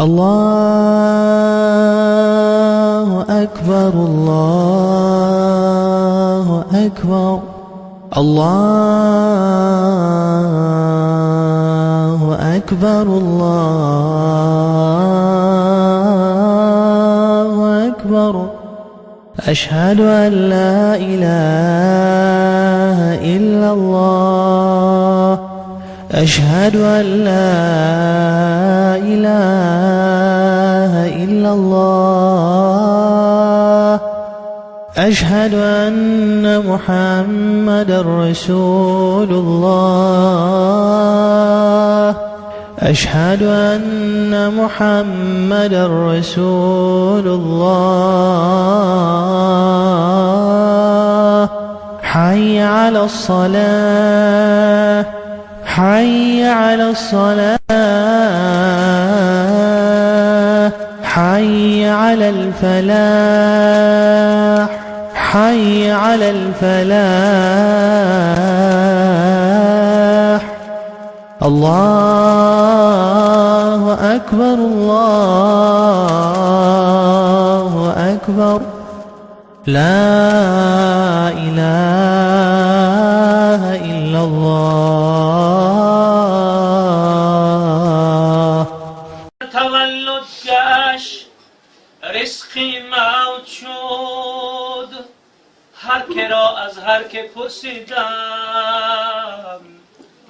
الله أكبر الله أكبر الله أكبر الله أكبر أشهد أن لا إله إلا الله أشهد أن لا إله إلا الله أشهد أن محمدا رسول الله أشهد أن محمدا رسول الله حي على الصلاة حي على الصلاة حي على الفلاح حي على الفلاح الله أكبر الله أكبر لا إله إلا الله تولد گشت رزقی موت شد هر که را از هر که پرسیدم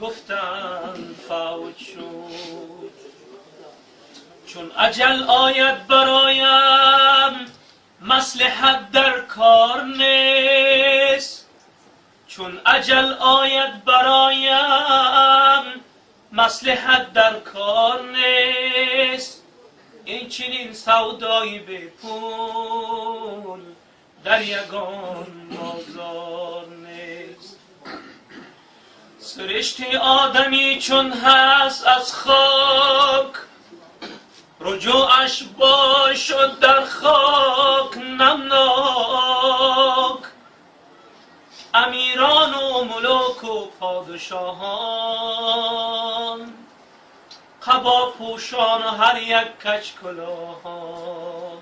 گفتن فوت شد چون اجل آید برایم مصلحت در کار نیست چون اجل آید برایم مصلحت در کار نیست این چنین سودایی به پول در یگان بازار نیست سرشت آدمی چون هست از خاک رجوعش باشد در خاک نمناک امیران و ملوک و پادشاهان قبا پوشان و هر یک کج کلاهان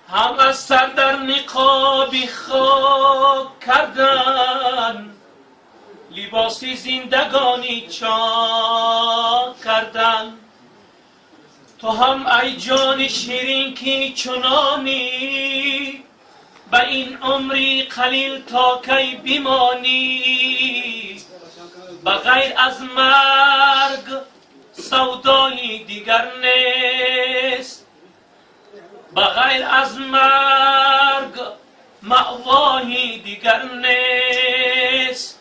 هم از سر در نقابی خاک کردن لباسی زندگانی چاک کردن تو هم ای جان شیرین کی چنانی به این عمری قلیل تا کی بمانی بغیر از مرگ سودایی دیگر نیست بغیر از مرگ مأوایی دیگر نیست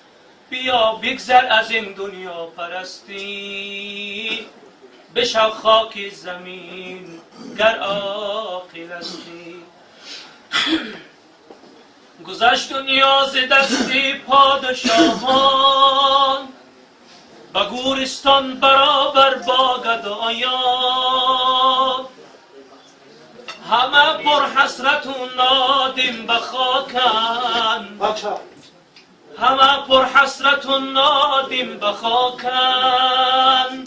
بیا بگذر از این دنیا پرستی بشو خاک زمین گر عاقل استی گذشت و نیاز دستی پادشاهان به گورستان برابر با گدایان همه پر حسرت و نادم به خاکن همه پر حسرت و نادم به خاکن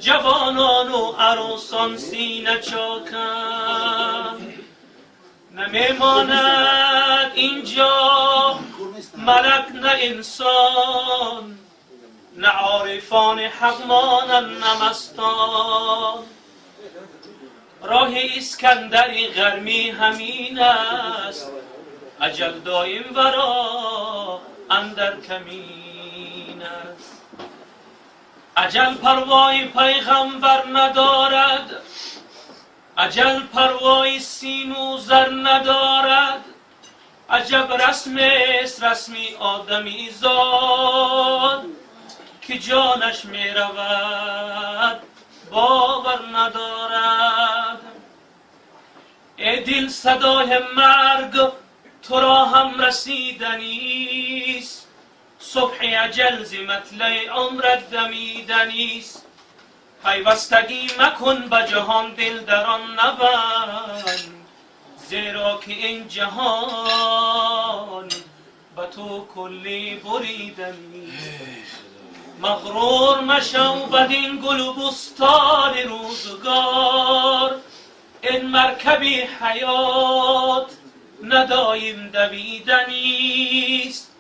جوانان و عروسان سینه چاکن نمیماند اینجا ملک نه انسان نه عارفان حق مانند نه مستان راه اسکندری گرمی همین است اجل دایم ورا اندر کمین است اجل پروای پیغمبر ندارد اجل پروای سیم و زر ندارد عجب رسم است رسمی آدمی زاد که جانش می رود باور ندارد ای دل صدای مرگ تو را هم رسیدنیست صبح اجل ز مطلع عمرت دمیدنیست پیوستگی مکن به جهان دل در آن نبند زیرا که این جهان به تو کلی بریدنیست مغرور مشو بدین گل و بستان روزگار. این مرکبی حیات ندایم دویدنیست.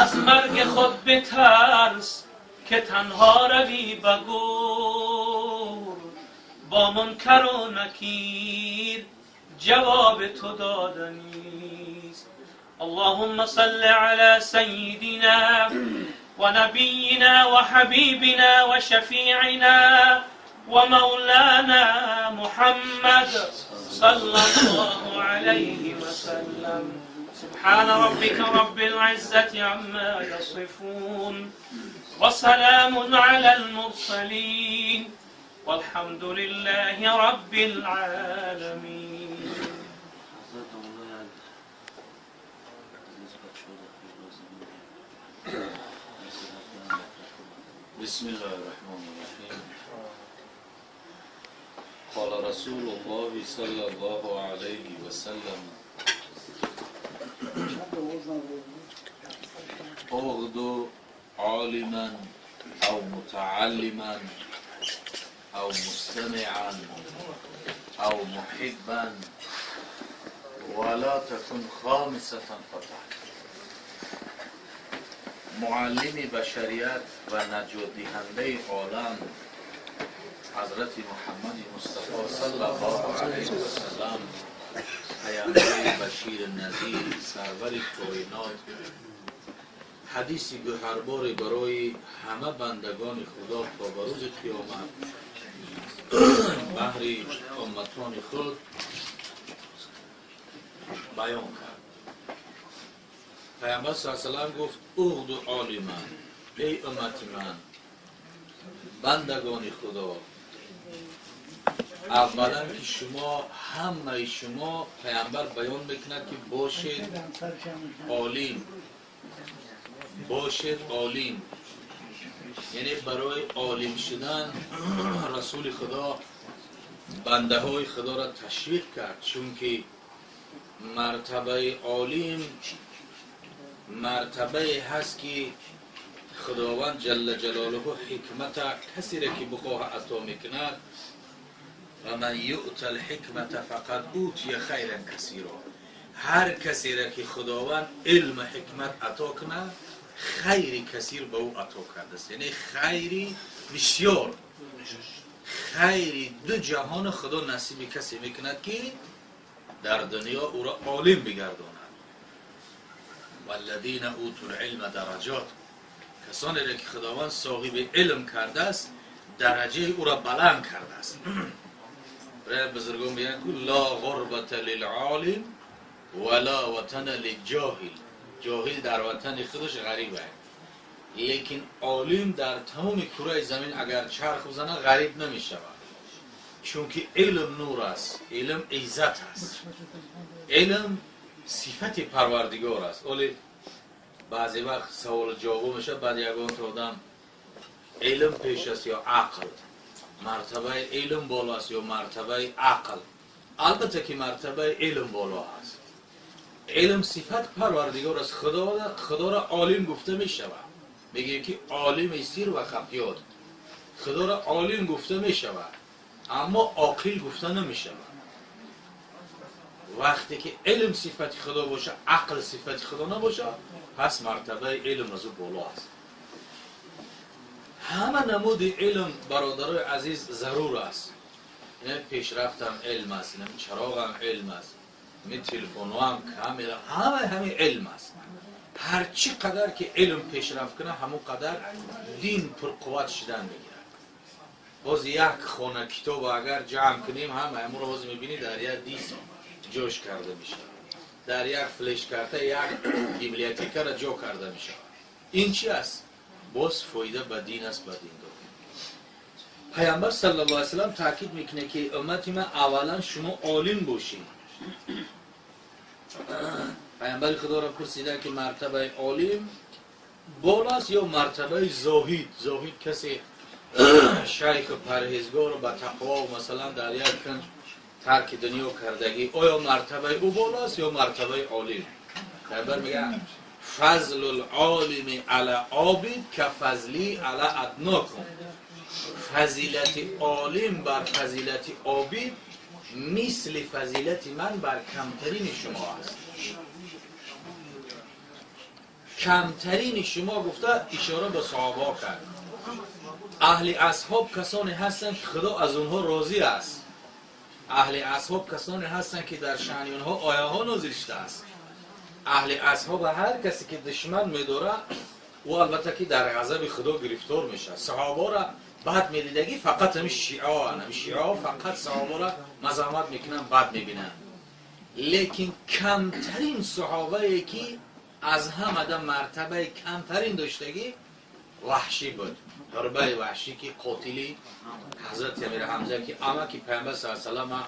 از مرگ خود بترس که تنها روی بگور. با منکر و نکیر جواب تو دادنیست. اللهم صل على سيدنا ونبينا وحبيبنا وشفيعنا ومولانا محمد صلى الله عليه وسلم. سبحان ربك رب العزة عما يصفون وسلام على المرسلين والحمد لله رب العالمين. بسم الله الرحمن الرحيم. قال رسول الله صلى الله عليه وسلم: اغدو عالما او متعلما او مستمعا او محبا ولا تكن خامسة فتح. معلم بشریت و نجات دهنده عالم حضرت محمد مصطفی صلی الله علیه و سلم، پیامبر بشیر نذیر، سرور کائنات، حدیثی گوهربار برای همه بندگان خدا تا به روز قیامت بهر امتان خود بیان کرد. پیامبر صلی الله علیه و سلم گفت: اغدو عالما، ای امت من، بندگان خدا، اولا که شما، همه شما، پیامبر بیان میکند که باشید عالم، باشید عالم، یعنی برای عالم شدن رسول خدا بنده های خدا را تشویق کرد، چون که مرتبه عالم مرتبه هست که خداوند جل جلاله حکمت کسی را که بخواه عطا میکند. و من یؤت الحکمت فقد اوتی خیرا کثیرا. هر کسی را که خداوند علم حکمت عطا کند، خیری کثیر به او عطا کرده است، یعنی خیری بسیار، خیری دو جهان خدا نصیب کسی میکند که در دنیا او را عالم بگرداند. والذین اوتوا العلم درجات، کسانی را که خداوند صاحب علم کرده است درجه او را بلند کرده است. برای بزرگان میگن که لا غربت للعالم ولا وطن للجاهل. جاهل در وطن خودش غریب است، لیکن عالم در تمام کره زمین اگر چرخ بزنه غریب نمی شود، چون که علم نور است، علم عزت است، علم صفت پروردگار است. ولی بعضی وقت سوال جواب میشه، بعد یگان تا آدم علم پیش است یا عقل، مرتبه علم بالا است یا مرتبه عقل. البته که مرتبه علم بالا است. علم صفت پروردگار است. خدا را عالم گفته می شود. میگه که عالم سیر و خفیات. خدا را عالم گفته می شود، اما عاقل گفته نمی شود. وقتی که علم صفت خدا باشه، عقل صفت خدا نباشه، پس مرتبه علم از او بالا است. همه نمود علم برادرای عزیز ضرور است. یعنی پیشرفت هم علم است، یعنی چراغ هم علم است، یعنی تلفن هم کاملا همه علم است. هر چی قدر که علم پیشرفت کنه، همون قدر دین پرقوت شدن میگیره. باز یک خانه کتاب اگر جمع کنیم، همه امور باز میبینی در یک دیس جوش کرده میشه، در یک فلش کرده یک بیبلیوتک را جا کرده میشه. این چی است؟ باز فایده به دین است، به دین دار. پیامبر صلی الله علیه و سلم تاکید میکنه که امتی من اولا شما عالم باشین. پیامبر خدا را پرسیدن که مرتبه عالم بالاست یا مرتبه زاهد؟ زاهد کسی شیخ پرهیزگار با تقوا و مثلا در یک کنج ترک دنیا کردگی، آیا مرتبه او بالاست یا مرتبه عالم؟ پیامبر میگه فضل العالم علی عابد که فضلی علی ادناکم. فضیلت عالم بر فضیلت عابد مثل فضیلت من بر کمترین شما است. کمترین شما گفته اشاره به صحابه کرد. اهل اصحاب کسانی هستند که خدا از اونها راضی است. اهل اصحاب کسانی هستند که در شأن اونها آیه ها نازل شده است. اهل اصحاب هر کسی که دشمن می‌داره و البته که در غضب خدا گرفتار میشه. صحابه را بعد می‌دیدگی فقط همین شیعه فقط صحابه را مذمت میکنن، بعد میبینن. لیکن کمترین صحابه که از همه در مرتبه کمترین داشتگی وحشی بود. حربه وحشی که قاتلی حضرت امیر حمزه که اما که پیامبر صلی الله علیه و سلم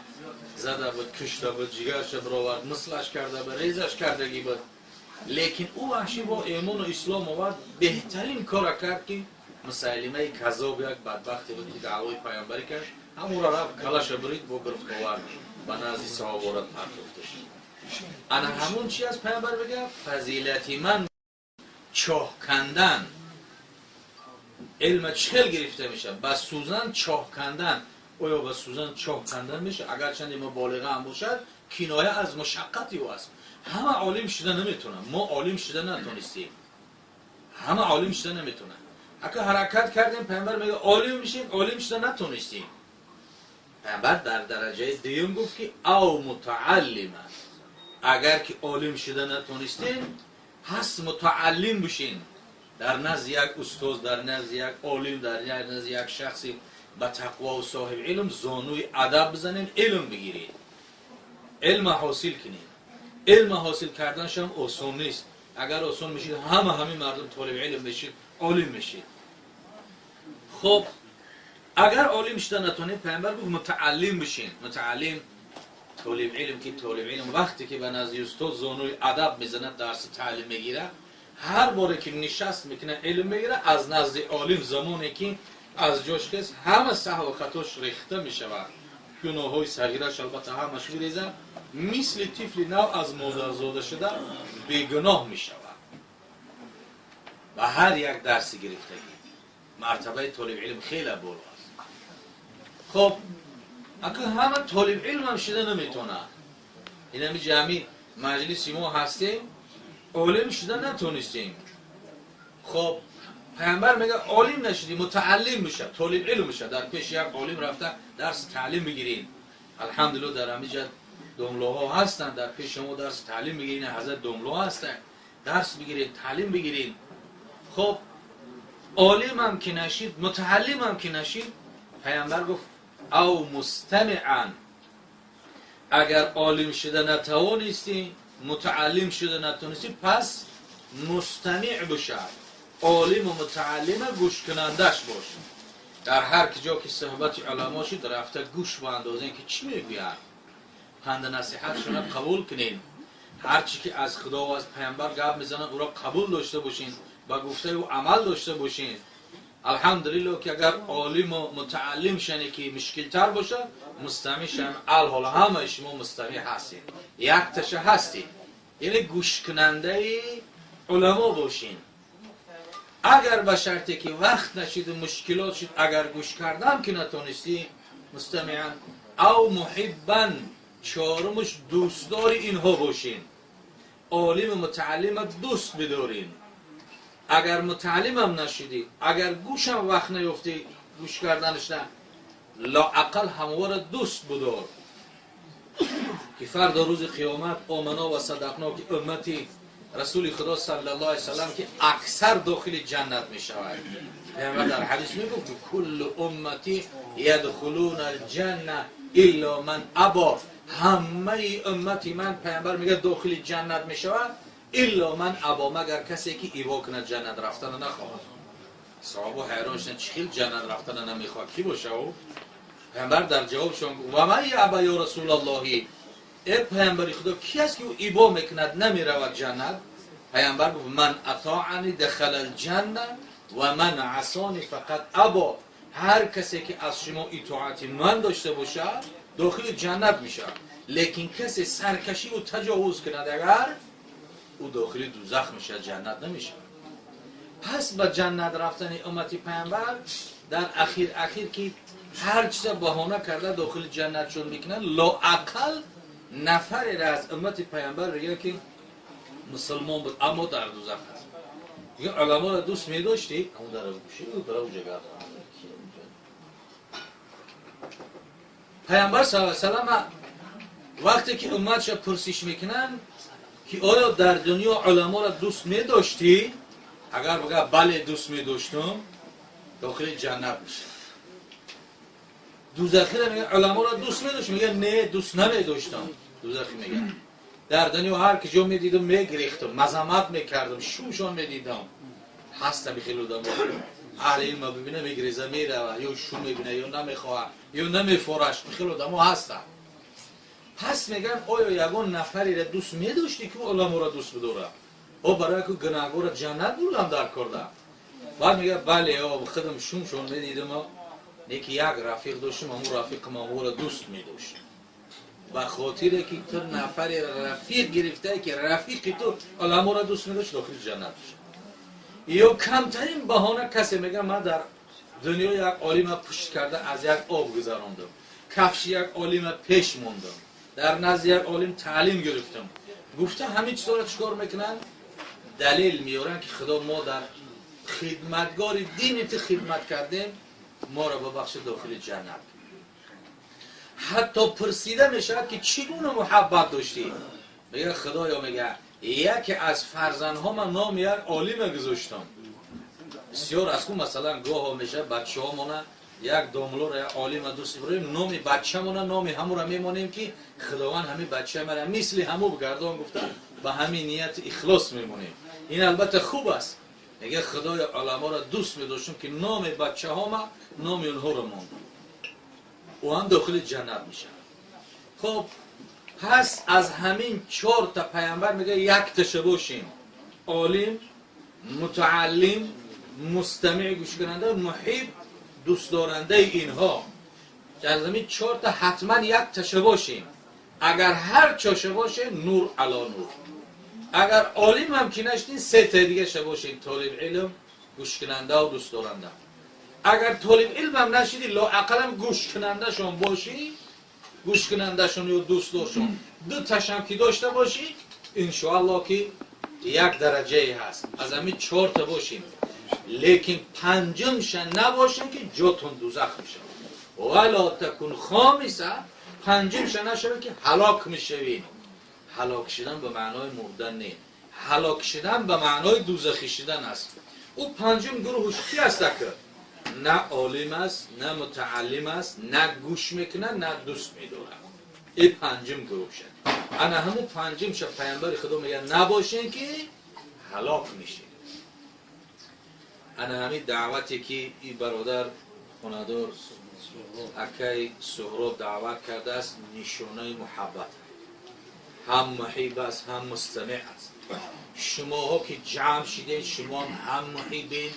زده بود، کشته بود، جگرش برآورد، مثلش کرده بود، ریزش کردگی بود. لیکن او وحشی با ایمان و اسلام آورد بهترین کار کرد که مسیلمه کذاب یک بدبختی بود که دعوای پیامبری کرد، همون را رفت کلش برید با گرفت آورد و نزد صحابه را پرداختش. انا همون چی از پیامبر بگه؟ فضیلت من چاه کندن. علم چخل گرفته میشه، بس سوزن چاه کندن. اویا بس سوزن چاه کندن میشه اگر چند مبالغه هم باشد، کنایه از مشقتی او است. همه عالم شده نمیتونن، ما عالم شده نتونستیم. همه عالم شده نمیتونن. اگه حرکت کردیم پیامبر میگه عالم میشیم، عالم شده نتونستیم. پیامبر در درجه دیوم گفت که او متعلم. اگر که عالم شده نتونستین، هست متعلم بشین. در نزد یک استاد، در نزد یک عالم، در نزد یک شخصی با تقوا و صاحب علم زانوی ادب بزنین، علم بگیرید، علم حاصل کنید. علم حاصل کردنش هم آسان نیست. اگر آسان میشید همه مردم طالب علم بشید، عالم میشید. خب اگر عالم شده نتونید، پیامبر گفت متعلم بشین. متعلم طالب علم که طالب علم وقتی که به نزد استاد زانوی ادب میزنه، درس تعلیم میگیره، هر باره که نشست میکنه علم میگیره، از نزد عالم زمانی که از جاش کس همه سهو و خطاش ریخته میشود، گناه های صغیرش البته همش میریزه، مثل طفل نو از مادر زاده شده بیگناه میشود. و هر یک درسی گرفتگی مرتبه طالب علم خیلی بالا است. خب اگه همه طالب علم هم شده نمیتونه، این همی جمعی مجلسی ما هستیم عالم شده نتونستیم. خب پیامبر میگه عالم نشدی، متعلم بشه، طالب علم بشه. در پیش یک عالم رفته درس تعلیم بگیرین. الحمدلله در همینجا دملوها هستن، در پیش شما درس تعلیم بگیرین. حضرت دملو هستن، درس بگیرین، تعلیم بگیرین. خب عالم هم که نشید، متعلم هم که نشید، پیامبر گفت او مستمعا. اگر عالم شده نتوانستی، متعلم شده نتونستی، پس مستمع باشد. عالم و متعلم گوش کنندش باش. در هر جا که صحبت علما شد رفته گوش با اندازه که چی میگوید، پند نصیحتشون را قبول کنین. هر چی که از خدا و از پیامبر گپ میزنن او را قبول داشته باشین، با گفته و عمل داشته باشین. الحمدلله که اگر عالم و متعلم شنی که مشکل تر باشه، مستمع شن. الحال همه شما مستمع هستین، یک تشه هستین، یعنی گوش کننده علما باشین. اگر به شرطی که وقت نشید و مشکلات شد، اگر گوش کردن که نتونستی، مستمعا او محبا. چهارمش دوستدار اینها باشین. عالم و متعلم دوست بدارین. اگر متعلم هم نشدی، اگر گوش هم وقت نیفتی گوش کردنش نه، لااقل همواره دوست بدار که فردا روز قیامت آمنا و صدقنا که امتی رسول خدا صلی الله علیه وسلم که اکثر داخل جنت می شود. پیامبر در حدیث می گفت کل امتی یدخلون الجنه الا من ابا. همه امتی من، پیامبر میگه، داخل جنت می شود الا من ابا، مگر کسی که ایوا کنه جنت رفتن نخواهد. صحابه حیران شدند چخیل جنت رفتن نمیخواد، کی باشه او؟ پیامبر در جوابشون گفت و من ابا یا رسول الله، ای پیامبر خدا کی است که او ایبا میکند نمیرود جنت؟ پیامبر گفت من اطاعنی دخل الجنه و من عصانی فقط ابا. هر کسی که از شما اطاعت من داشته باشه داخل جنت میشه، لیکن کسی سرکشی و تجاوز کند اگر او داخل دوزخ میشه، جنت نمیشه. پس با جنت رفتن امتی پیامبر در اخیر که هر چیز بهانه کرده داخل جنت شون میکنن، لااقل نفری را از امت پیامبر بگه که مسلمان بود اما در دوزخ هست. دیگه علما را دوست می‌داشتی اما در گوشه او در اونجا گرد. پیامبر صلی الله علیه و سلم وقتی که امتش پرسش میکنن که آیا در دنیا علما را دوست می‌داشتی؟ اگر بگه بله دوست می‌داشتم، داخل جنت میشه. دوزخی را میگه علما را دوست می‌داشتم، میگه نه دوست نمی‌داشتم. دوزخی میگه در دنیا هر کی جو می‌دیدم می‌گریختم، مذمت می‌کردم، شومشون می‌دیدم. هستم خیلی دام. اهل علم ببینه می‌گریزه میره یا شوم می‌بینه یا نمی‌خواد یا نمی‌فورش، خیلی دام هستم. پس میگن آیا یگان نفری را دوست می‌داشتی که علما را دوست بداره؟ او برای که گناهگار جنت بودم در کرده. بعد میگه بله او خودم شومشون می‌دیدم. یکی یک رفیق داشتم، اون رفیق ما را دوست می‌داشت. و خاطره که تو نفری رفیق گرفته که رفیقی تو علما را دوست می‌داشت داخل جنت میشه. یا کمترین بهانه کسی میگه من در دنیا یک عالم پشت کرده از یک آب گذراندم، کفش یک عالم پیش موندم، در نزد یک عالم تعلیم گرفتم. گفته همین چیزا را چیکار میکنن؟ دلیل میارن که خدا ما در خدمتگار دینت خدمت کردیم، ما را ببخش داخل جنت. حتی پرسیده میشه که چگونه محبت داشتی؟ میگه خدایا میگه یکی از فرزندها من نام یک عالم گذاشتم. بسیار از اون مثلا گاه میشه بچه ها مونه یک داملو را یک عالم دوست بریم، نام بچه مونه نام همون را میمونیم که خداوند همین بچه مرا مثل همو بگردان گفتن به همین نیت اخلاص میمونیم. این البته خوب است. میگه خدای علما را دوست میداشتم که نام بچه ها ما نام اونها را موندم و هم داخل جنت میشن. خب پس از همین 4 تا پیامبر میگه یک تشه باشیم: عالم، متعلم، مستمع گوش کننده، محب دوست دارنده اینها. از همین 4 تا حتما یک تشه باشیم. اگر هر چاشه باشه نور علی نور. اگر عالم هم که نشدین 3 تا دیگه شه باشین: طالب علم، گوش کننده و دوست دارنده. اگر طالب علم هم نشدی لااقل هم گوش کننده شون باشی، گوش کننده شون یا دوست دارشون 2 تاشم که داشته باشی، انشاءالله که یک درجه هست. از همین 4 تا باشیم، لیکن 5مش نباشین که جاتون دوزخ میشه. ولا تکن خامسه، 5مش نشه که هلاک میشوین. هلاک شدن به معنای مردن نه، هلاک شدن به معنای دوزخی شدن است. او 5م گروهش کی است که نه عالم است، نه متعلم است، نه گوش میکنه، نه دوست میداره. این 5م گروه شد. انا همون 5مش پیامبر خدا میگه نباشین که هلاک میشین. انا همین دعوتی که این برادر خاندار اکای سهراب دعوت کرده است نشانه محبت، هم محب است هم مستمع است. شما ها که جمع شدید شما هم محبین،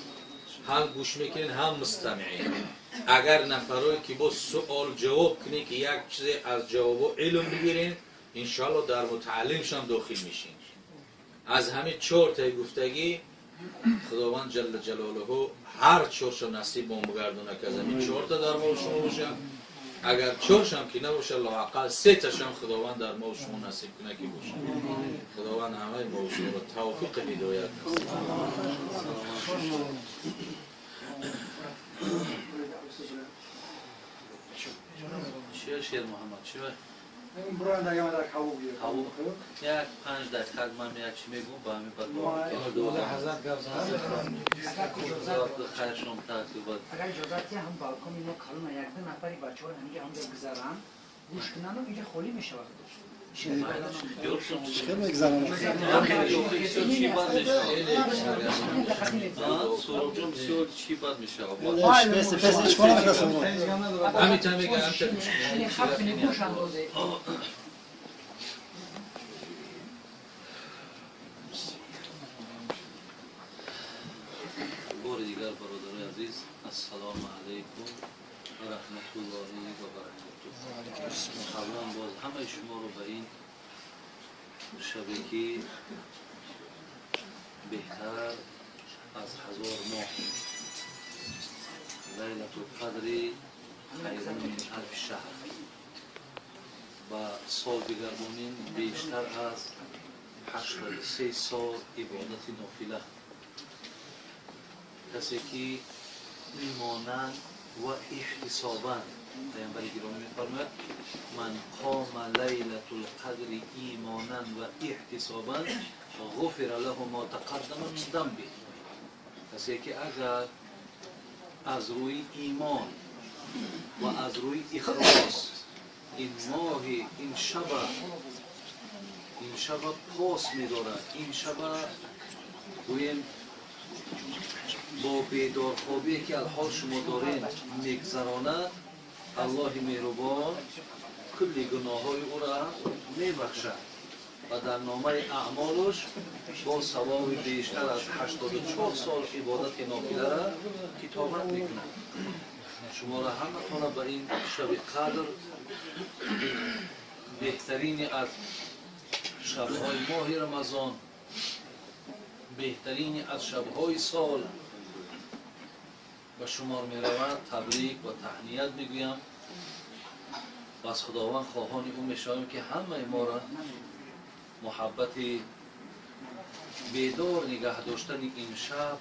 هم گوش میکنین، هم مستمعین. اگر نفرایی که با سوال جواب کنی که یک چیز از جواب علم بگیرین، انشاءالله در متعلمشان داخل میشین. از همین 4 تا گفتگی خداوند جل جلاله هر 4 نصیب ما بگردونه که از همین 4 تا در مال شما باشه. اگر 4 هم که نباشه لااقل 3 تاش هم خداوند در مال شما نصیب کنه که باشه. خداوند همه ما شما را توفیق هدایت نصیب چیه شیر محمد چیه؟ این برند اگه من در کباب بیرم کباب یک 5 دقیقه من یک چی میگم با همین بعد دوله حضرت گفت خیر شما تاکید بود. اگر اجازتی هم بالکن اینو کلمه یک دو نفری بچه‌ها همینجا هم بگذارن گوش کنن و اینجا خالی میشه وقت. چه میگذارن؟ چی باد میشه؟ سراب جون بسیار چی باد میشه؟ پس هیچ کنه نکسم. همین تا میگه همین این خط نگوش اندازه. بار دیگر برادرای عزیز السلام علیکم و رحمت الله و برکاته. قبلا باز همه شما رو به این شبکه بهتر از 1000 ماه. لیلة القدر خیر من 1000 شهر. و سال بگردونیم بیشتر از 83 سال عبادت نافله. کسی که ایمانند و احتسابند، پیامبر گرامی می‌فرماید من قام لیلة القدر ایمانند و احتسابند غفر له ما تقدم من ذنبه. کسی که اگر از روی ایمان و از روی اخلاص این ماه این شب پاس می‌دارد، این شب گویم با بیدارخوابی که الحال شما دارین میگذراند، الله مهربان کلی گناه‌های او را میبخشد و در نامه اعمالش با ثواب بیشتر از 84 سال عبادت نافله را کتابت میکند. شما را همتون به این شب قدر، بهترین از شب‌های ماه رمضان، بهترین از شب‌های سال به شمار می‌رود، تبریک و تهنیت میگویم و از خداوند خواهان او میشویم که همه ما را محبت بیدار نگه داشتن این شب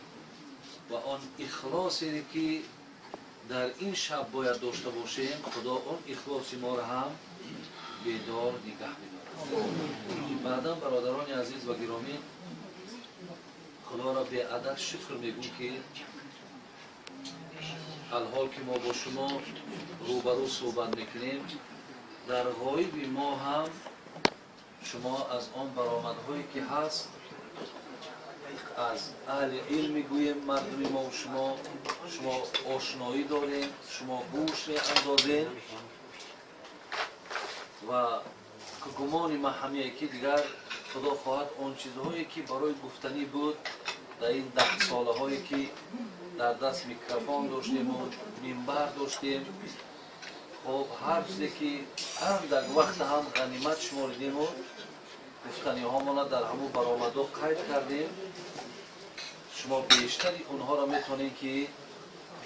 و آن اخلاصی که در این شب باید داشته باشیم، خدا آن اخلاص ما را هم بیدار نگه می‌دارد. بعداً برادران عزیز و گرامی، خدا را به عدد شکر میگویم که الحال که ما با شما روبرو صحبت میکنیم، در غایب ما هم شما از آن برآمدهایی که هست از اهل علم میگویم، مردم ما و شما آشنایی داریم، شما گوش میاندازیم و گمان ما همه که دیگر خدا خواهد آن چیزهایی که برای گفتنی بود در این 10 ساله هایی که در دست میکروفون داشتیم و منبر داشتیم، خب هر چیزی که اندک وقت هم غنیمت شماردیم و گفتنی هامون در همون برآمدها قید کردیم. شما بیشتری اونها را میتونید که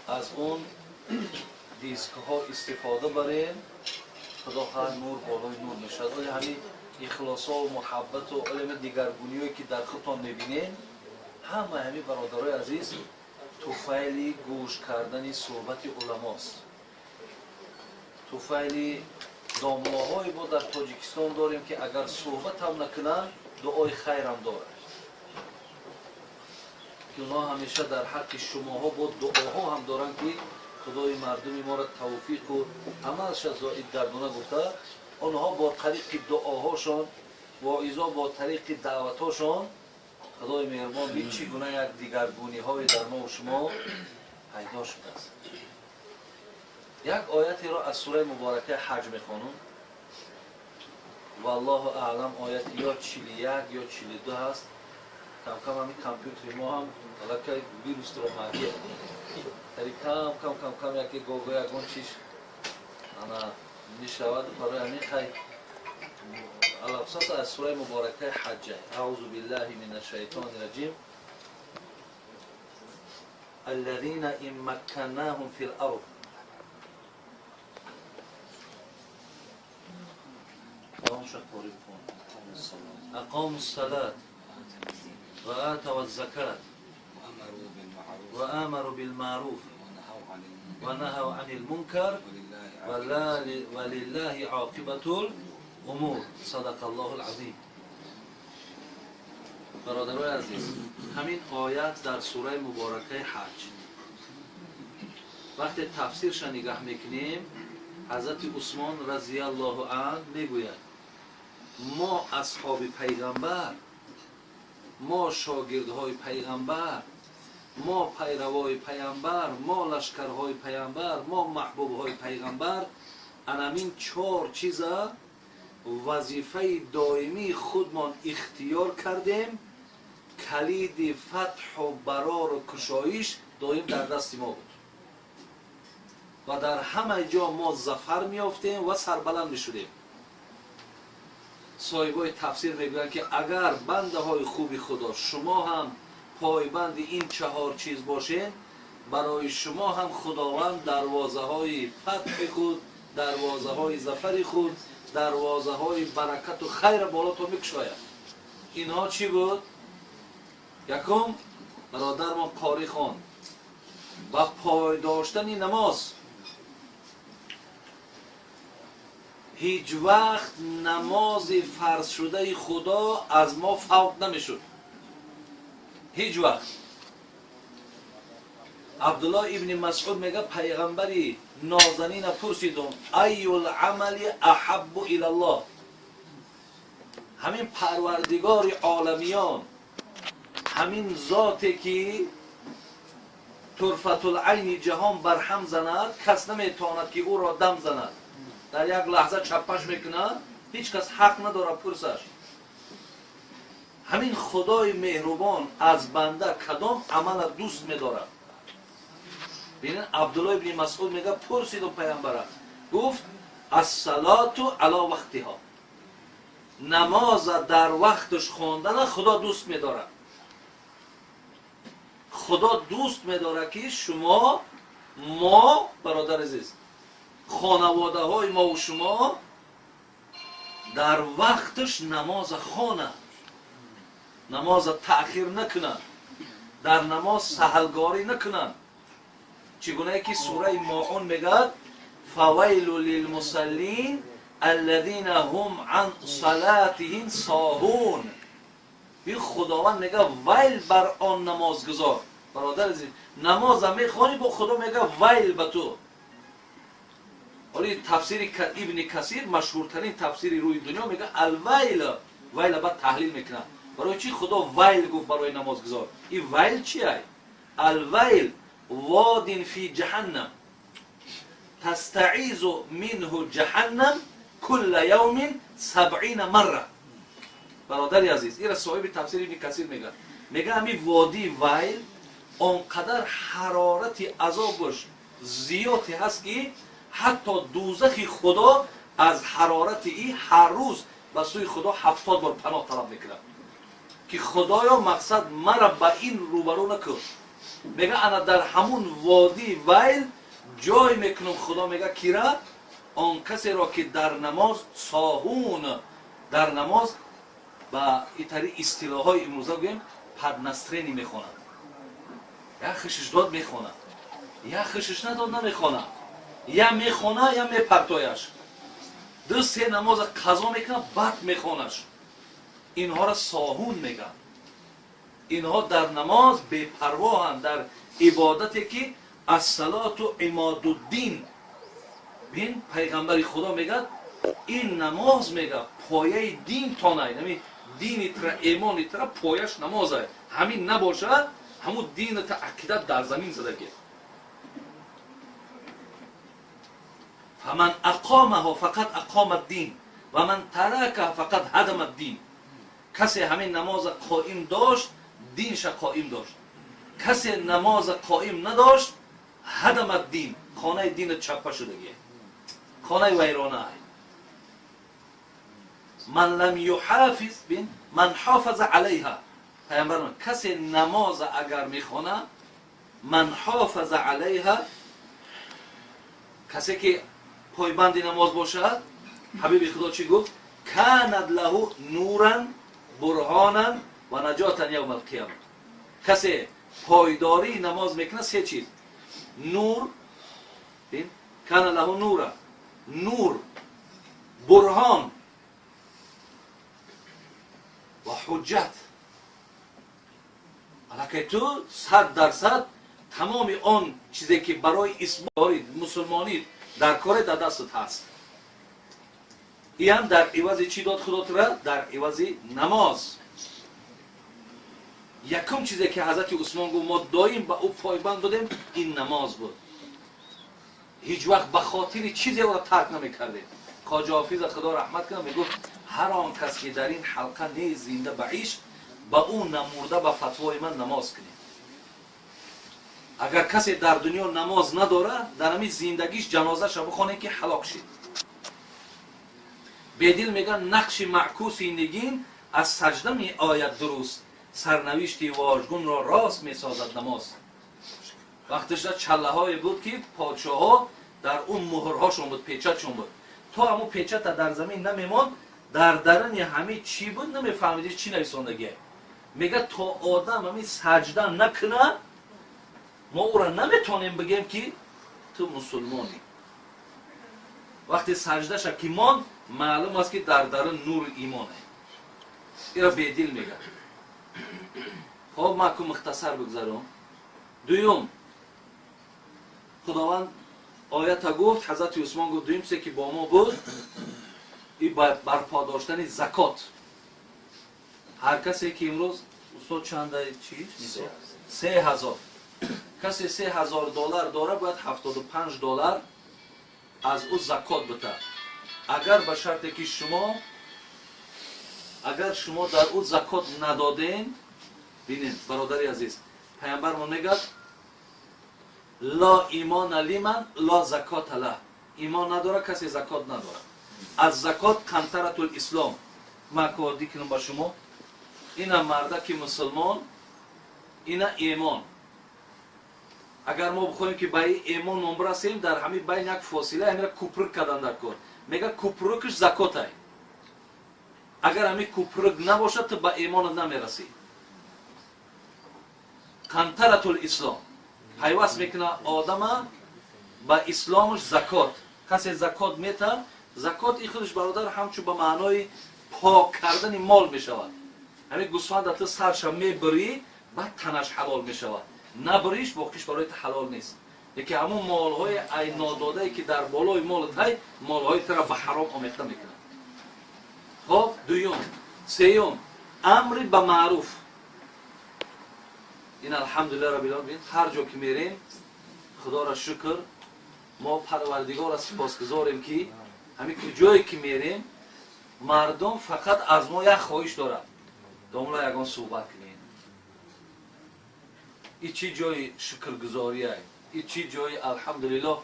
از اون دیسک ها استفاده برین. خدا خواهد نور بالای نور میشد. آیا همین اخلاص ها و محبت و علم دیگرگونی هایی که در خودتان میبینین، همه همین برادرای عزیز توفیل گوش کردن صحبت علماست. توفیل داملاهای ما در تاجیکستان داریم که اگر صحبت هم نکنن دعای خیر هم دارد که اونا همیشه در حق شماها با دعاها هم دارن که خدای مردم ما را توفیق و همه‌اش زائد گردونه گفته. آنها با طریق دعاهاشون و ایزا با طریق دعوتاشون خدای مهربان به چگونه یک دیگرگونی های در ما و شما پیدا شده است. یک آیتی را از سوره مبارکه حج میخوانم. والله اعلم آیت یا 41 یا 42 هست. کم کم همین کامپیوتر ما هم علاقه ویروس رو ماهیه. تری کم یکی گوگو یکون چیش انا میشود برای همین خیلی على أساس السورة المباركة حجة. أعوذ بالله من الشيطان الرجيم. الذين إن مكناهم في الأرض أقاموا الصلاة وآتوا الزكاة وآمروا بالمعروف ونهوا عن المنكر ولله عاقبة امور. صدق الله العظیم. برادرای عزیز، همین آیت در سوره مبارکه حج وقتی تفسیرش نگاه میکنیم، حضرت عثمان رضی الله عنه میگوید ما اصحاب پیغمبر، ما شاگردهای پیغمبر، ما پیروای پیغمبر، ما لشکرهای پیغمبر، ما محبوبهای پیغمبر، همین 4 چیز وظیفه دائمی خودمان اختیار کردیم. کلید فتح و برار و کشایش دائم در دست ما بود و در همه جا ما ظفر میافتیم و سربلند میشدیم. صاحبای تفسیر میگویند که اگر بنده های خوبی خدا شما هم پایبند این 4 چیز باشین، برای شما هم خداوند دروازه های فتح خود، دروازه های ظفر خود، دروازه های برکت و خیر بالا تو میکشاید. اینها چی بود؟ یکم برادر ما قاری خان و پای داشتن نماز. هیچ وقت نماز فرض شده خدا از ما فوت نمیشد، هیچ وقت. عبدالله ابن مسعود میگه پیغمبری نازنین پرسیدم ای العمل احب الی الله، همین پروردگار عالمیان، همین ذاتی که طرفت العین جهان برهم زند، کس نمیتواند که او را دم زند، در یک لحظه چپش میکند، هیچ کس حق نداره پرسش. همین خدای مهربان از بنده کدام عمل دوست میدارد؟ ببینید عبدالله ابن مسعود میگه پرسیدم پیامبر، گفت الصلاة علی وقتها، نماز در وقتش خواندن خدا دوست میدارد. خدا دوست میداره که شما، ما برادر عزیز، خانواده های ما و شما در وقتش نماز خوانند، نماز تأخیر نکنند، در نماز سهلگاری نکنند. چگونه که سوره ماعون میگه فویل للمصلین الذین هم عن صلاتهم ساهون. این خداوند میگه ویل بر آن نمازگزار. برادر عزیز، نماز میخوانی با خدا میگه ویل به تو. ولی تفسیر ابن کثیر مشهورترین تفسیر روی دنیا میگه الویل، ویل بعد تحلیل میکنه برای چی خدا ویل گفت برای نمازگزار. این ویل چیه؟ الویل واد فی جهنم تستعیذ منه جهنم کل یوم 70 مره. برادر عزیز، این را صاحب تفسیر ابن کثیر میگه همین وادی ویل آنقدر حرارت عذابش زیادی هست که حتی دوزخ خدا از حرارت این هر روز به سوی خدا 70 بار پناه طلب میکنه که خدایا مقصد مرا به این روبرو نکن. میگه انا در همون وادی ویل جای میکنم، خدا میگه کیرا؟ آن کسی را که در نماز ساهون، در نماز با ایتری اصطلاح های امروزه بگیم پدنسترینی میخونن، یا خشش داد میخونن، یا خشش نداد نمیخونن، یا میخونه یا میپرتایش، دو سه نماز قضا میکنه بعد میخونش. اینها را ساهون میگن. اینها در نماز بی‌پرواهند، در عبادتی که الصلاة عماد الدین. ببین پیغمبر خدا میگه این نماز میگه پایه دین تانه، یعنی دین تر ایمان تر پایش نمازه، همین نباشه همون دین تا عقیدت در زمین زدگی. فمن اقامه فقط اقام الدین و من ترکه فقط هدم الدین. کسی همین نماز قائم داشت دینش قائم داشت، کسی نماز قائم نداشت هدم الدین، خانه دین چپه شدگی، خانه ویرانه. من لم یحافظ بین من حافظ علیها. پیامبر کسی نماز اگر میخونه من حافظ علیها، کسی که پایبند نماز باشد، حبیب خدا چی گفت؟ کاند له نورا برهانا و نجاتا یوم القیامه. کسی پایداری نماز میکنه سه چیز: نور، کان له نورا، نور، برهان و حجت. حالا تو 100% تمام آن چیزی که برای اثبات مسلمانی در کار در دستت هست، این هم در عوض چی داد خدا تو را؟ در عوض نماز. یکم چیزی که حضرت عثمان گفت ما دایم به او پایبند بودیم این نماز بود، هیچ وقت به خاطر چیزی او را ترک نمیکردیم. خواجه حافظ خدا رحمت کنه میگفت هر آن کس که در این حلقه نیز زنده به عشق با اون نمورده به فتوای من نماز کنید. اگر کسی در دنیا نماز نداره در همین زندگیش جنازه شو بخونه که هلاک شد. بدیل میگن نقش معکوس نگین از سجده می آید درست، سرنوشتی واژگون را راست میسازد نماز. وقتش در چله های بود که پادشاه ها در اون مهرهاشون بود، پیچتشون بود. تا همون پیچت در زمین نمیموند، در درون همه چی بود نمیفهمیدی چی نویسندگیه. میگه تا آدم همین سجده نکنه ما او را نمیتونیم بگیم که تو مسلمانی. وقتی سجده شد که ماند معلوم است که در درون نور ایمانه. این را بیدل میگه. خب ما که مختصر بگذارم. دویم خداوند آیت گفت، حضرت عثمان گفت دویم چیزی که با ما بود این برپا داشتن زکات. هر کسی که امروز استاد چنده چی؟ 3000 کسی $3000 داره باید $75 از او زکات بده. اگر به شرطی که اگر شما در او زکات ندادین، ببینید برادری عزیز، پیامبر ما میگه لا ایمان لیمن لا زکات له. ایمان نداره کسی زکات نداره. از زکات قنطره الاسلام. ما کودی کنم با شما اینا مرده که مسلمان، اینا ایمان. اگر ما بخوایم که به ایمان ما برسیم، در همین بین یک فاصله همین کوپرک کردن در کار. میگه کوپرکش زکاته. اگر همین کوپرک نباشد تو به ایمان نمیرسی. قنطره الاسلام. پیوست میکنه آدم با اسلامش زکات. کسی زکات میته، زکات این خودش برادر همچون به معنای پاک کردن مال میشود. همین گوسفند تو سرش میبری بعد تنش حلال میشود. نبریش باقیش برای حلال نیست. یکی همون مالهای ای ناداده که در بالای مالت های مالهای تر به حرام آمیخته میکنه. خب دویم سیوم امر به معروف. این الحمدلله رب العالمین هر جا که میریم خدا را شکر ما پروردگار را سپاسگزاریم که همین جایی که میریم مردم فقط از ما یک خواهش دارند داملا یگان صحبت کنیم. این چی جای شکرگزاریه، این چی جای الحمدلله.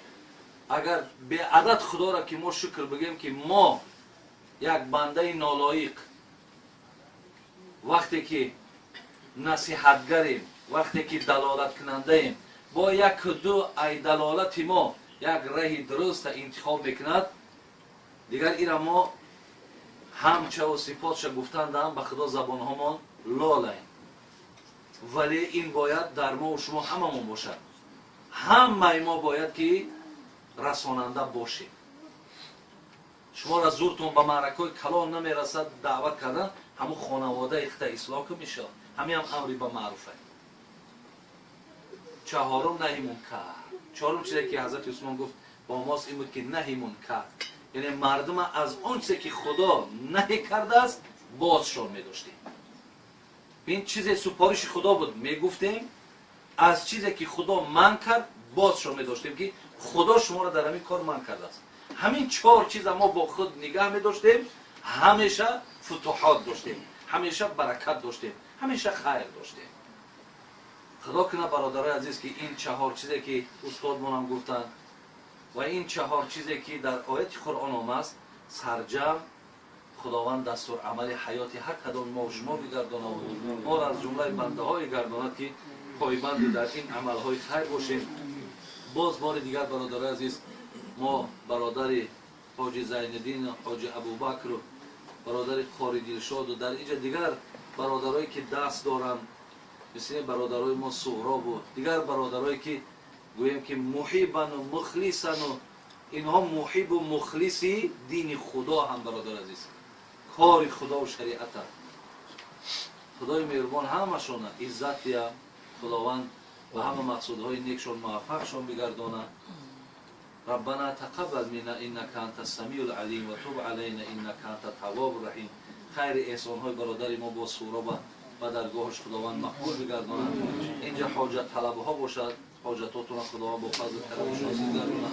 اگر به عدد خدا را که ما شکر بگیم که ما یک بنده نالایق وقتی که نصیحتگریم، وقتی که دلالت کننده ایم، با یک دو ای دلالت ما یک راه درست انتخاب میکند، دیگر این ما همچه و صفاتش گفتند هم به خدا زبان همان لالاییم. ولی این باید در ما و شما هممون باشد. همه ما باید که رساننده باشیم. شما را زورتون به معرکه کلان نمیرسد دعوت کردن، همون خانواده اخت اصلاح که میشه. همین هم امری به معروفه. چهارم نهی منکر. چهارم چیزی که حضرت عثمان گفت با ماست این بود که نهی منکر، یعنی مردم از اون چیزی که خدا نهی کرده است بازشان می‌داشتیم. این چیز سپارش خدا بود میگفتیم، از چیزی که خدا من کرد بازشان می‌داشتیم که خدا شما را در همین کار من کرده است. همین چهار چیز ما با خود نگاه می‌داشتیم، همیشه فتوحات داشتیم، همیشه برکت داشتیم، همیشه خیر داشتیم. خدا کنه برادرای عزیز که این چهار چیزی که استادمون هم گفتن و این چهار چیزی که در آیت قرآن آمده است سرجم خداوند دستور عمل حیات هر کدام ما و شما بگرداند، ما را از جمله بنده های گرداند که پایبند در این عمل های خیر باشیم. باز بار دیگر برادرای عزیز ما برادر حاجی زینالدین، حاجی ابوبکر و برادر قاری دلشاد و در اینجا دیگر برادرایی که دست دارن مثل برادرای ما سهراب و دیگر برادرایی که گویم که محبن و مخلصن و اینها محب و مخلصی دین خدا هم برادر عزیز، کار خدا و شریعت هم. خدای مهربان همشون عزتی هم خداوند و همه مقصودهای نیکشون موفقشون بگردانه. ربنا تقبل منا انك انت السمیع العلیم و تب علینا انك انت التواب الرحیم. خیر احسانهای برادر ما با سهراب و درگاهش خداوند مقبول بگردانه. اینجا حاجت طلبه ها باشد، حاجتاتون خداوند با فضل کرمش نصیب گردانه.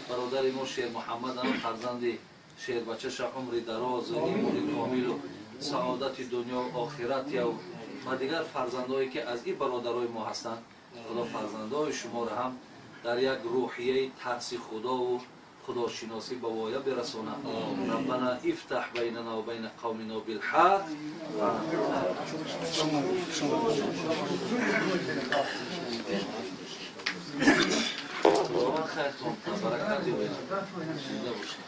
برادر ما شیر محمد هم فرزند شیر بچه‌ش عمر دراز و ایمان کامل و سعادت دنیا و آخرت و دیگر فرزندایی که از این برادرای ما هستند، خدا فرزندای شما را هم در یک روحیه ترس خدا و خداشناسی به وایا برسونه. ربنا افتح بیننا و بین قومنا بالحق. خیرتون برکتی باید. زنده باشید.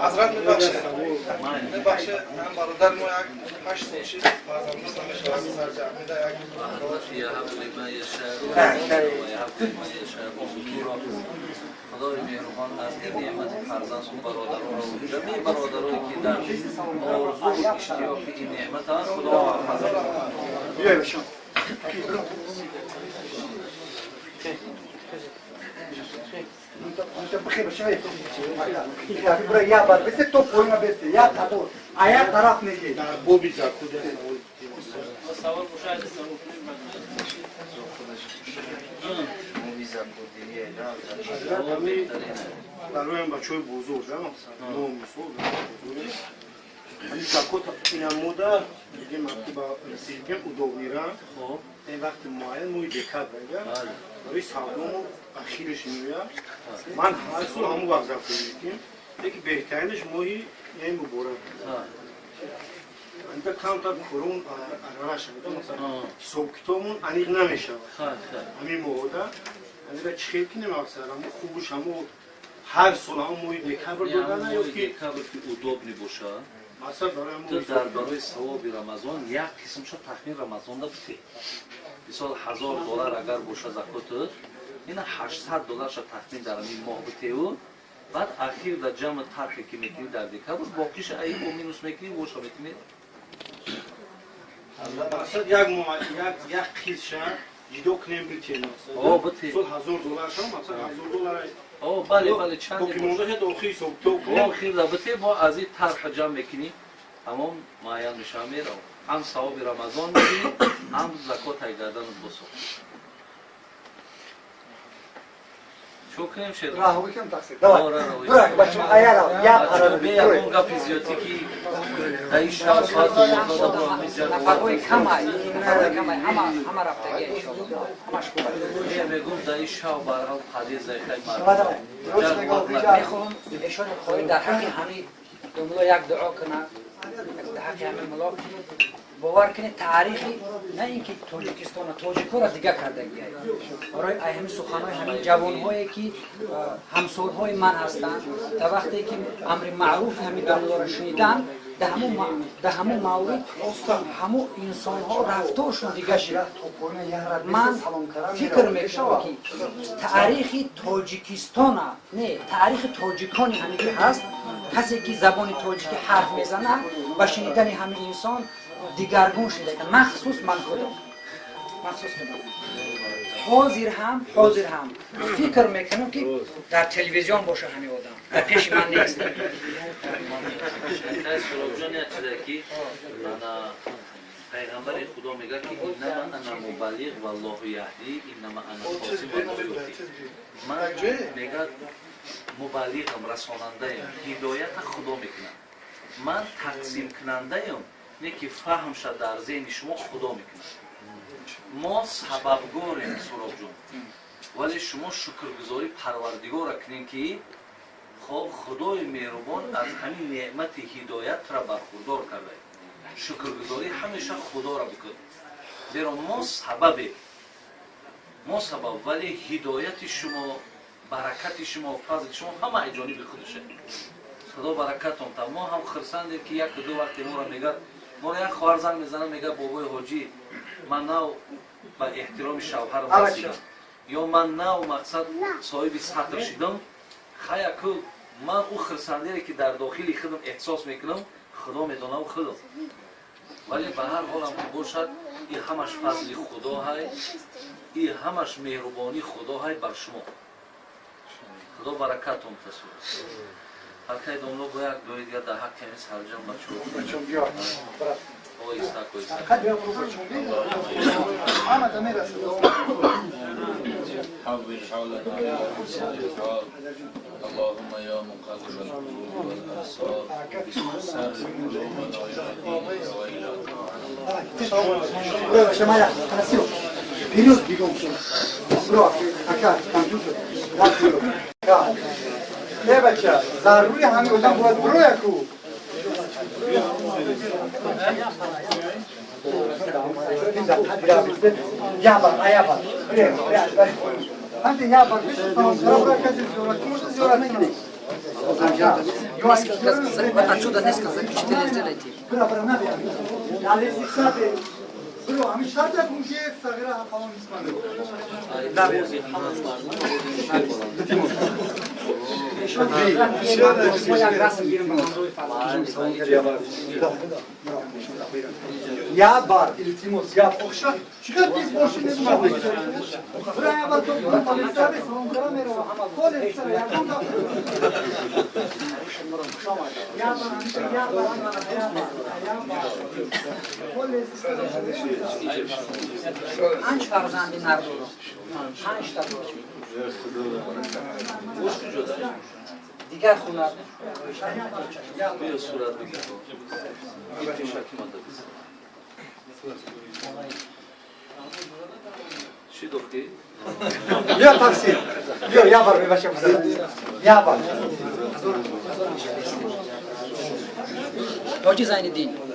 حضرت ببخشید من برادر ما یک 8 سال شد بازم دوستم شما سرجم میده یک یهب لمن یشاء و یهب لمن یشاء خدای مهربان از این نعمت فرزند و برادران و جمعی برادرانی که در آرزو و اشتیاق این نعمت هست خدا محفظت بیایشان بخیر باشه برای یا بار بس تو پوینا بس یا تادو آیا طرف نگی بوبی جا خود سوال مشاهده سوال برای بچه‌های بزرگ نام بزرگ همین زکات این مودا دیگه وقتی با رسیدیم ادو میرن خب این وقت معین موی دکات بگم برای سالم اخیرش میاد من هر سال همون وقت میگیم یکی بهترینش موی این مبارک انت کم تا کرون آراش میده مثلا صبحتمون انیق نمیشه همین مودا اگر چیزی نمی‌آسه اما خوبش همون هر سال هم موی دکات بردن یا که دکات که ادوب نباشه مثلا برای تو در برای ثواب رمضان یک قسمش تخمین رمضان دا بده. مثال $1000 اگر باشه زکات این $800 شد تخمین در این ماه بده و بعد اخیر در جمع طرحی که میکنی در دکات باقیش ای و مینوس میکنی و شما میتونی مثلا یک قیز شد جدو کنیم بتیم آه بده سال $1000 شد مثلا $1000 آه بله چند پوکیمون باشه دو خیلی صبح تو آخر رابطه ما از این طرح جمع میکنی تمام معین میشه میره هم ثواب رمضان میگیری هم زکات ایدادن بسو شکریم شد راه بکنم تقصیر برای بچه ایالا یا قرار به اون گپیزیاتی که دایی شب ساعت رو برای میزد نفرهای کم های همه رفته گه همش خوبه میگم دایی شب برای حدیث خیلی میخوام ایشان خواهی در حق همین دنبال یک دعا کنه در حق همین ملاک باور کنید تاریخی نه اینکه تاجیکستان و تاجیکو را دیگه کردگی برای همین سخنهای همین جوانهایی که همسالهای من هستند تا وقتی که امر معروف همین دنیا را شنیدن در همون مورد همون انسان ها رفتارشون دیگه شد. من فکر میکنم که تاریخ تاجیکستان نه تاریخ تاجیکان همین که هست کسی که زبان تاجیکی حرف میزنه و شنیدن همین انسان دیگرگون شده مخصوص من خودم حاضر هم فکر میکنم که در تلویزیون باشه همین آدم در پیش من نیست سرابجان یک چیزه که پیغمبر خدا میگه که اینما انا مبلغ و الله یهدی اینما انا قاسم و الله یهدی من میگه مبلغم رساننده ام هدایت خدا میکنم من تقسیم کننده ام نه که فهم شد در ذهن شما خدا میکنه ما سببگاریم سراب جون ولی شما شکرگزاری پروردگار کنین که خب خدای مهربان از همین نعمت هدایت را برخوردار کرده شکرگزاری همیشه خدا را بکن زیرا ما سبب ولی هدایت شما برکت شما و فضل شما همه ایجانی به خودشه خدا برکتون تا ما هم خرسندیم که یک دو وقتی ما را میگه ما را یک خواهر زنگ میزنه میگه بابای حاجی من نو با احترام شوهرم رسیدم یا من نو مقصد صاحب سطر شدم خیلی که من او خرسنده که در داخل خودم احساس میکنم خدا میدونه و خودم ولی به هر حال هم که باشد این همش فضل خدا های این همش مهربانی خدا های بر شما خدا برکتون تصور حلقه دونلو باید دوی دیگر در حق کمی سرجم بچه‌م بیا اویستا خد بیا برو بچه‌م بیا محمد امیر است حول حولنا يا حسن الحال اللهم يا مقلب القلوب والأبصار سر قلوبنا إلى دينك وإلى طاعتك شمايا خلاصيو بيروز بيقوم برو اكا کامپیوتر رفتیو نه بچه ضروری همین آدم باید برو یکو یا بار آیا بار همین یا بار برو کسی زیارت نکنی Отсюда несколько, 4 сделайте. برو نبیام دلیل سیسته برو همین شرط کنی صغیره همون یا بار التماس یا بخشا چقدر بیز باشی نمیشه برای اول تو پالیسا به سلام کرا میرو کل سر یا کن یا بار همیشه یا بار Anç farzandi nardo. Anç da دیگر خونه بیا صورت بگیر این پیشکی مانده بزن چی دختی؟ یا تفسیر یا بار میباشه یا بار Hoca Zainuddin.